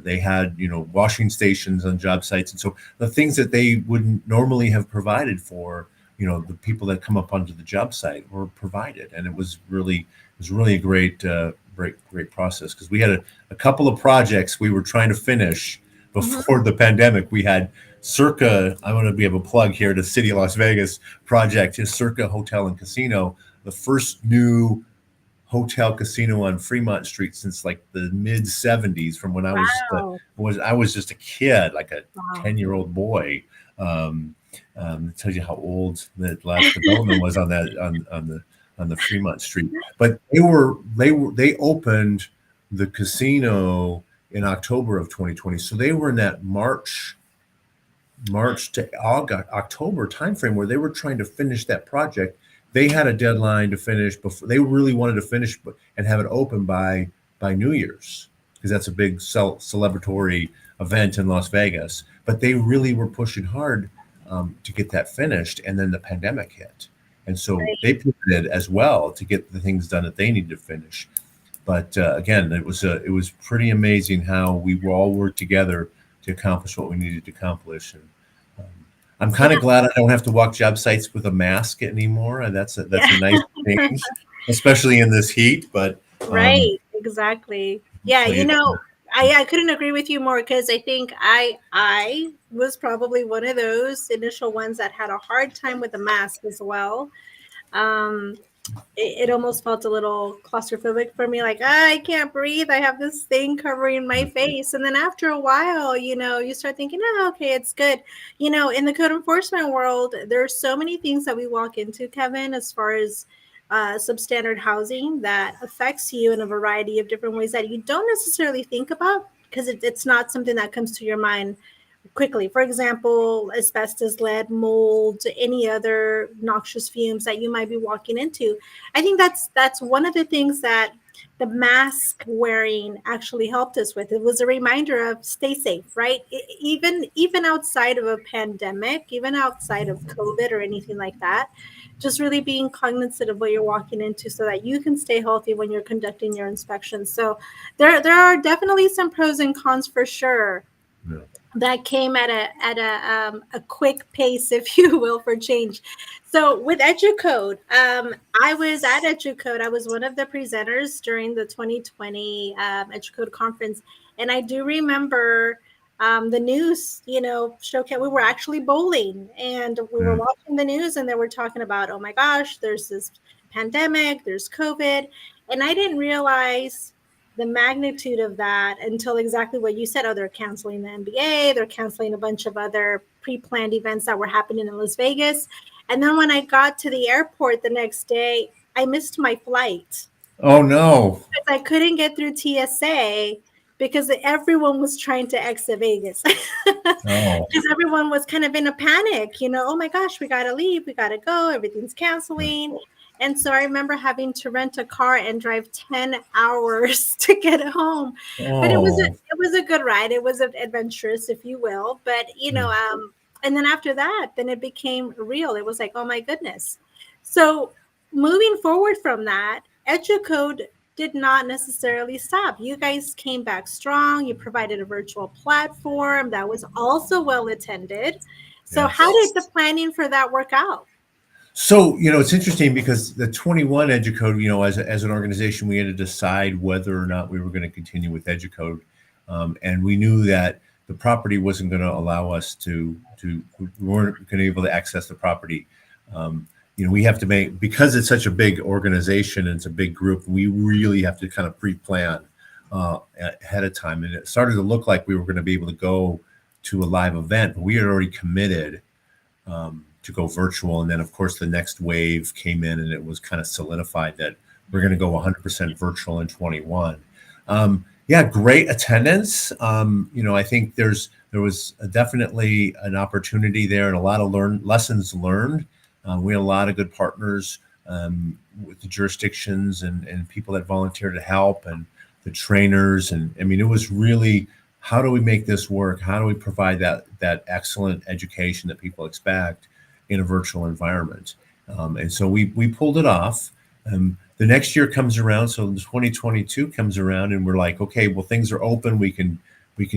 They had, washing stations on job sites. And so the things that they wouldn't normally have provided for, the people that come up onto the job site were provided. And it was really a great process, because we had a couple of projects we were trying to finish before the pandemic. We had Circa, we have a plug here to City of Las Vegas project, is Circa Hotel and Casino, the first new hotel casino on Fremont Street since like the mid 70s, from when I was just a kid, like a 10-year-old boy. It tells you how old the last development was on the Fremont Street. But they opened the casino in October of 2020. So they were in that March to October timeframe where they were trying to finish that project. They had a deadline to finish before. They really wanted to finish and have it open by New Year's, because that's a big celebratory event in Las Vegas. But they really were pushing hard to get that finished, and then the pandemic hit, and so they pivoted as well to get the things done that they needed to finish. But again, it was pretty amazing how we all worked together to accomplish what we needed to accomplish. And I'm kind of glad I don't have to walk job sites with a mask anymore. And that's a nice change, especially in this heat. But exactly. Yeah, I couldn't agree with you more, because I think I was probably one of those initial ones that had a hard time with the mask as well. It almost felt a little claustrophobic for me, like, I can't breathe. I have this thing covering my face. And then after a while, you start thinking, okay, it's good. In the code enforcement world, there's so many things that we walk into, Kevin, as far as substandard housing that affects you in a variety of different ways that you don't necessarily think about, because it's not something that comes to your mind quickly. For example, asbestos, lead, mold, any other noxious fumes that you might be walking into. I think that's one of the things that the mask wearing actually helped us with. It was a reminder of stay safe, right? Even outside of a pandemic, even outside of COVID or anything like that, just really being cognizant of what you're walking into so that you can stay healthy when you're conducting your inspections. So there are definitely some pros and cons for sure. Yeah. that came at a quick pace, if you will, for change. So with EduCode, I was at EduCode. I was one of the presenters during the 2020 EduCode conference, and I do remember the news. Showcase. We were actually bowling, and we were Mm. watching the news, and they were talking about, oh my gosh, there's this pandemic, there's COVID, and I didn't realize the magnitude of that until exactly what you said. Oh, they're canceling the NBA, they're canceling a bunch of other pre-planned events that were happening in Las Vegas. And then when I got to the airport the next day, I missed my flight Oh no. because I couldn't get through TSA because everyone was trying to exit Vegas. Oh. Because everyone was kind of in a panic, oh my gosh, we got to leave, we got to go, everything's canceling. And so I remember having to rent a car and drive 10 hours to get home. But Oh. it was a good ride. It was adventurous, if you will. But Mm. and then after that, then it became real. It was like, oh my goodness. So moving forward from that, EduCode did not necessarily stop. You guys came back strong. You provided a virtual platform that was also well attended. So how did Yes. the planning for that work out? So, it's interesting because the 21 EduCode, as an organization, we had to decide whether or not we were going to continue with EduCode. And we knew that the property wasn't going to allow us we weren't going to be able to access the property. We have to because it's such a big organization and it's a big group, we really have to kind of pre-plan ahead of time. And it started to look like we were going to be able to go to a live event, but we had already committed to go virtual. And then, of course, the next wave came in and it was kind of solidified that we're going to go 100% virtual in 21. Yeah, great attendance. I think there was definitely an opportunity there and a lot of lessons learned. We had a lot of good partners with the jurisdictions and people that volunteered to help and the trainers. And I mean, it was really, how do we make this work? How do we provide that excellent education that people expect in a virtual environment? And so we pulled it off. The next year comes around, so 2022 comes around, and we're like, okay, well, things are open. We can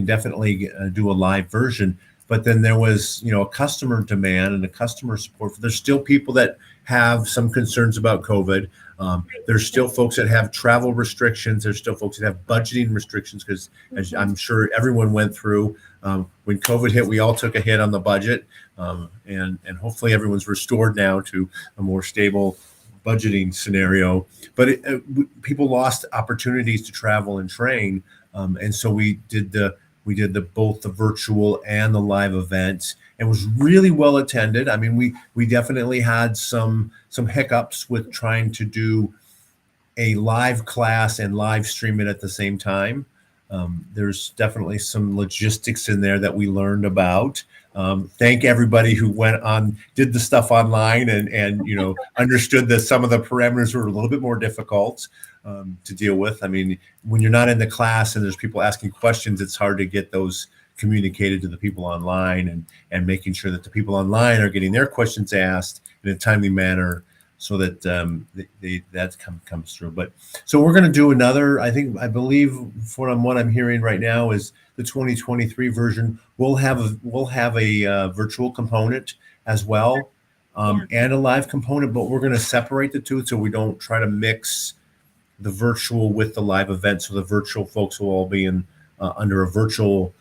definitely do a live version. But then there was, a customer demand and a customer support. There's still people that have some concerns about COVID. There's still folks that have travel restrictions. There's still folks that have budgeting restrictions because, as I'm sure everyone went through, when COVID hit, we all took a hit on the budget, and hopefully everyone's restored now to a more stable budgeting scenario. But people lost opportunities to travel and train, and so we did both the virtual and the live events. It was really well attended. I mean, we definitely had some hiccups with trying to do a live class and live stream it at the same time. There's definitely some logistics in there that we learned about. Thank everybody who did the stuff online and understood that some of the parameters were a little bit more difficult to deal with. I mean, when you're not in the class and there's people asking questions, it's hard to get those communicated to the people online and making sure that the people online are getting their questions asked in a timely manner so that that comes through. But so we're going to do another, I believe from what I'm hearing right now is the 2023 version. We'll have a virtual component as well, and a live component, but we're going to separate the two so we don't try to mix the virtual with the live event. So the virtual folks will all be in under a virtual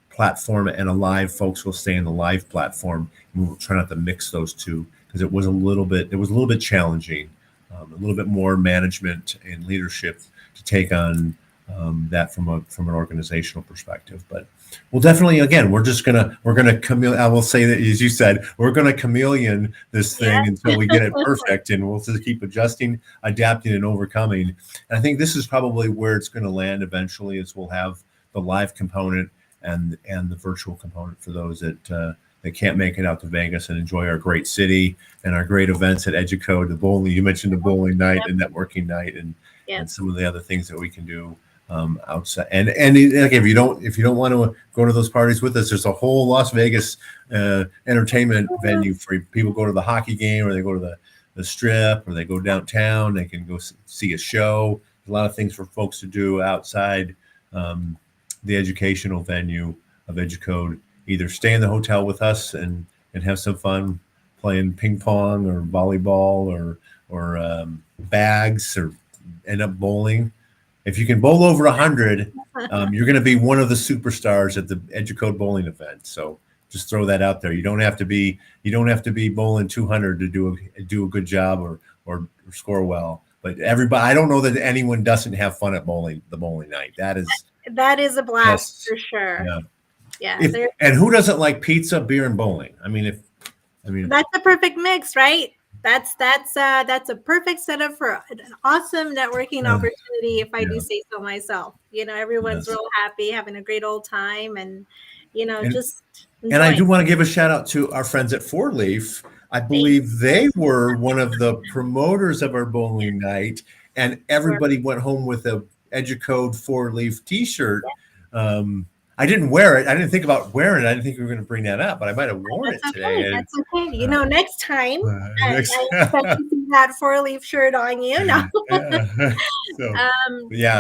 platform, and a live folks will stay in the live platform. And we'll try not to mix those two because it was a little bit challenging, a little bit more management and leadership to take on that from an organizational perspective. But we'll definitely, again, we're gonna I will say that, as you said, we're gonna chameleon this thing until we get it perfect, and we'll just keep adjusting, adapting, and overcoming. And I think this is probably where it's going to land eventually. Is we'll have the live component and the virtual component for those that can't make it out to Vegas and enjoy our great city and our great events at EduCode. The bowling, you mentioned the bowling night and networking night, and some of the other things that we can do outside. And like, if you don't want to go to those parties with us, there's a whole Las Vegas entertainment venue for people. Go to the hockey game, or they go to the strip, or they go downtown. They can go see a show. A lot of things for folks to do outside the educational venue EduCode. Either stay in the hotel with us and have some fun playing ping pong or volleyball or bags or end up bowling. If you can bowl over 100, you're going to be one of the superstars at the EduCode bowling event. So just throw that out there. You don't have to be bowling 200 to do a good job or score well. But everybody, I don't know that anyone doesn't have fun at the bowling night. That is a blast yes, for sure. Yeah. And who doesn't like pizza, beer, and bowling? I mean, that's a perfect mix, right? That's a perfect setup for an awesome networking opportunity, if I do say so myself. Everyone's real happy, having a great old time, and just enjoying. And I do want to give a shout out to our friends at Four Leaf. I believe they were one of the promoters of our bowling night, and everybody went home with a EduCode Four Leaf T-shirt. I didn't wear it. I didn't think about wearing it. I didn't think we were going to bring that up, but I might have worn it today. That's okay. Next time, I expect to see that four-leaf shirt on you. No.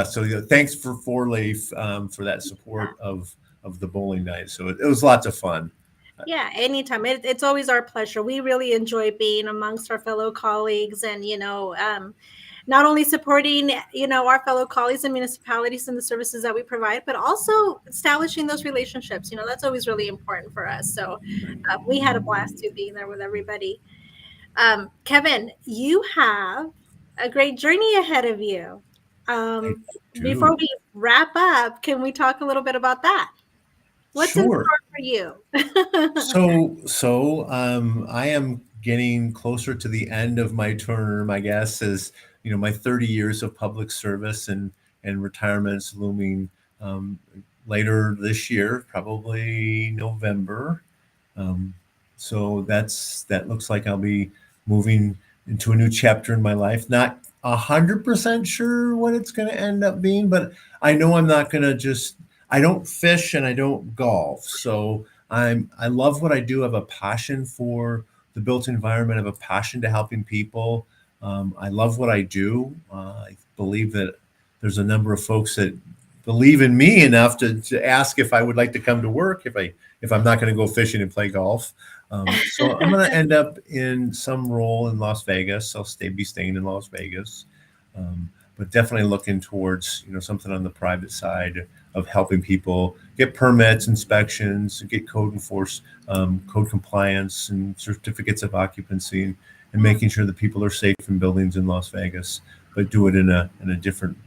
So thanks for Four Leaf for that support of the bowling night. So it was lots of fun. Yeah, anytime. It's always our pleasure. We really enjoy being amongst our fellow colleagues and, not only supporting, our fellow colleagues and municipalities and the services that we provide, but also establishing those relationships. That's always really important for us. So we had a blast too being there with everybody. Kevin, you have a great journey ahead of you. Before we wrap up, can we talk a little bit about that? What's in store for you? So I am getting closer to the end of my term, I guess, as my 30 years of public service and retirement's looming later this year, probably November. So that looks like I'll be moving into a new chapter in my life. Not 100% sure what it's going to end up being, but I know I'm not going to I don't fish and I don't golf. So I love what I do. I have a passion for the built environment. I have a passion to helping people. I love what I do. I believe that there's a number of folks that believe in me enough to ask if I would like to come to work if I'm not going to go fishing and play golf. So I'm going to end up in some role in Las Vegas. I'll be staying in Las Vegas, but definitely looking towards something on the private side of helping people get permits, inspections, get code compliance, and certificates of occupancy, and making sure that people are safe in buildings in Las Vegas, but do it in a different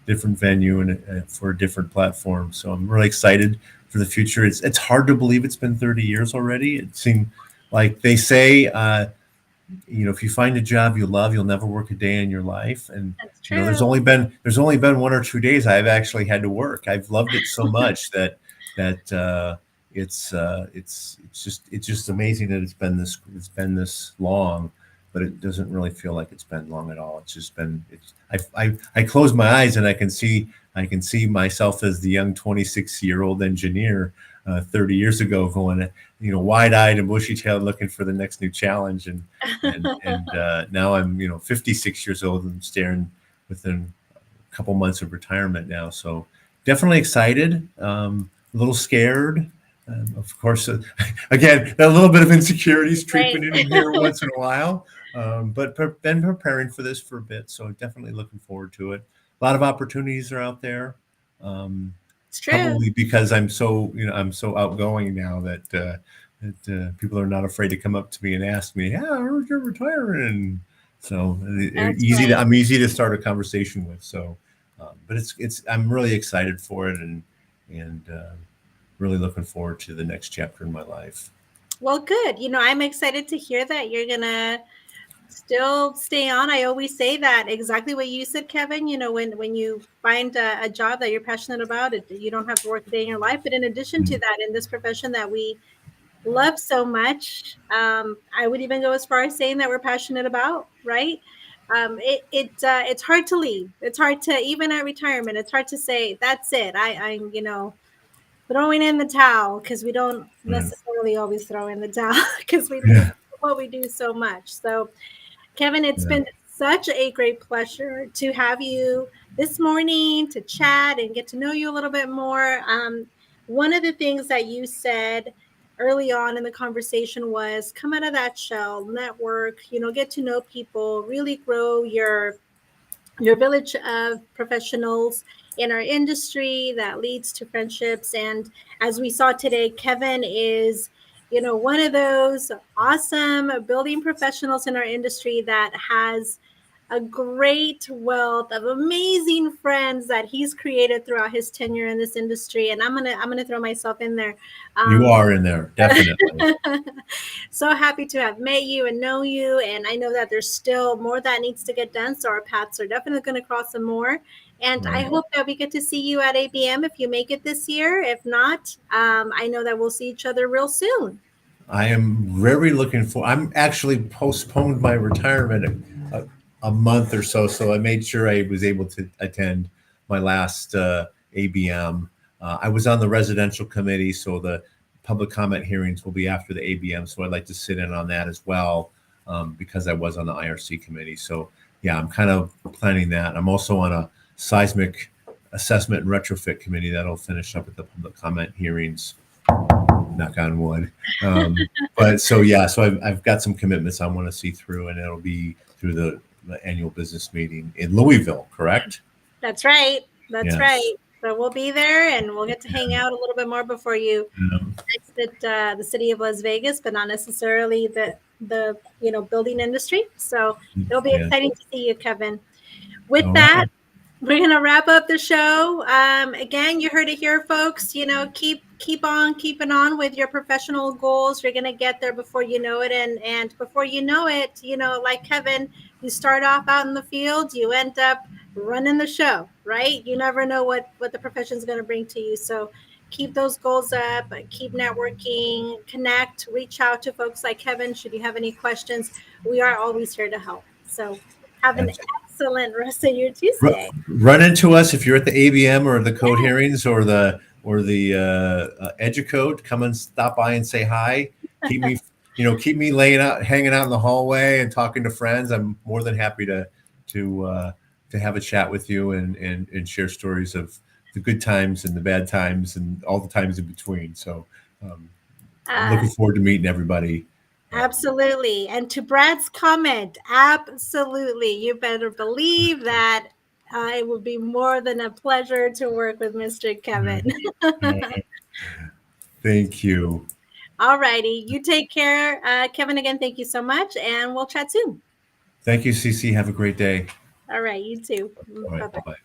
venue and for a different platform. So I'm really excited for the future. It's hard to believe it's been 30 years already. It seemed like they say, if you find a job you love, you'll never work a day in your life. And there's only been 1 or 2 days I've actually had to work. I've loved it so much that it's just amazing that it's been this long, but it doesn't really feel like it's been long at all. It's just been I close my eyes and I can see myself as the young 26-year-old engineer 30 years ago, going wide-eyed and bushy-tailed looking for the next new challenge, and now I'm 56 years old and staring within a couple months of retirement now. So definitely excited, a little scared. Of course, again, a little bit of insecurities creeping in here once in a while, but been preparing for this for a bit, so definitely looking forward to it. A lot of opportunities are out there. It's true. Probably because I'm so outgoing now that people are not afraid to come up to me and ask me, "Yeah, where's your retiring?" So I'm easy to start a conversation with. So, but I'm really excited for it and really looking forward to the next chapter in my life. Well, good. I'm excited to hear that you're going to still stay on. I always say that exactly what you said, Kevin. When you find a job that you're passionate about, you don't have to work a day in your life. But in addition to that, in this profession that we love so much, I would even go as far as saying that we're passionate about, right? It's hard to leave. It's hard to, even at retirement, it's hard to say, that's it. I'm throwing in the towel, because we don't necessarily always throw in the towel because we love what we do so much. So, Kevin, it's been such a great pleasure to have you this morning to chat and get to know you a little bit more. one of the things that you said early on in the conversation was come out of that shell, network, get to know people, really grow your village of professionals in our industry that leads to friendships. And as we saw today, Kevin is, one of those awesome building professionals in our industry that has a great wealth of amazing friends that he's created throughout his tenure in this industry. And I'm gonna throw myself in there. You are in there, definitely. So happy to have met you and know you. And I know that there's still more that needs to get done. So our paths are definitely going to cross some more. And I hope that we get to see you at ABM if you make it this year. If not, I know that we'll see each other real soon. I am very looking for. I'm actually postponed my retirement a month or so, so I made sure I was able to attend my last ABM. I was on the residential committee, so the public comment hearings will be after the ABM. So I'd like to sit in on that as well, because I was on the IRC committee. So yeah, I'm kind of planning that. I'm also on a seismic assessment and retrofit committee that'll finish up at the public comment hearings. Knock on wood. But so yeah, so I've got some commitments I want to see through, and it'll be through the annual business meeting in Louisville, correct? That's right. That's Yes. right. So we'll be there and we'll get to hang out a little bit more before you exit the city of Las Vegas, but not necessarily the building industry. So it'll be Yeah. exciting to see you, Kevin. With All that, right. we're gonna wrap up the show. Again, you heard it here, folks. Keep on keeping on with your professional goals. You're gonna get there before you know it, and before you know it, like Kevin, you start off out in the field, you end up running the show, right? You never know what the profession is gonna bring to you. So keep those goals up, keep networking, connect, reach out to folks like Kevin should you have any questions. We are always here to help. So have an excellent rest of your Tuesday. Run into us if you're at the ABM or the code hearings or the Educode. Come and stop by and say hi. Keep me hanging out in the hallway and talking to friends. I'm more than happy to have a chat with you and share stories of the good times and the bad times and all the times in between. So I'm looking forward to meeting everybody. Absolutely. And to Brad's comment, absolutely. You better believe that it would be more than a pleasure to work with Mr. Kevin. Thank you. All righty. You take care. Kevin, again, thank you so much. And we'll chat soon. Thank you, Cece. Have a great day. All right. You too. All right. Bye-bye.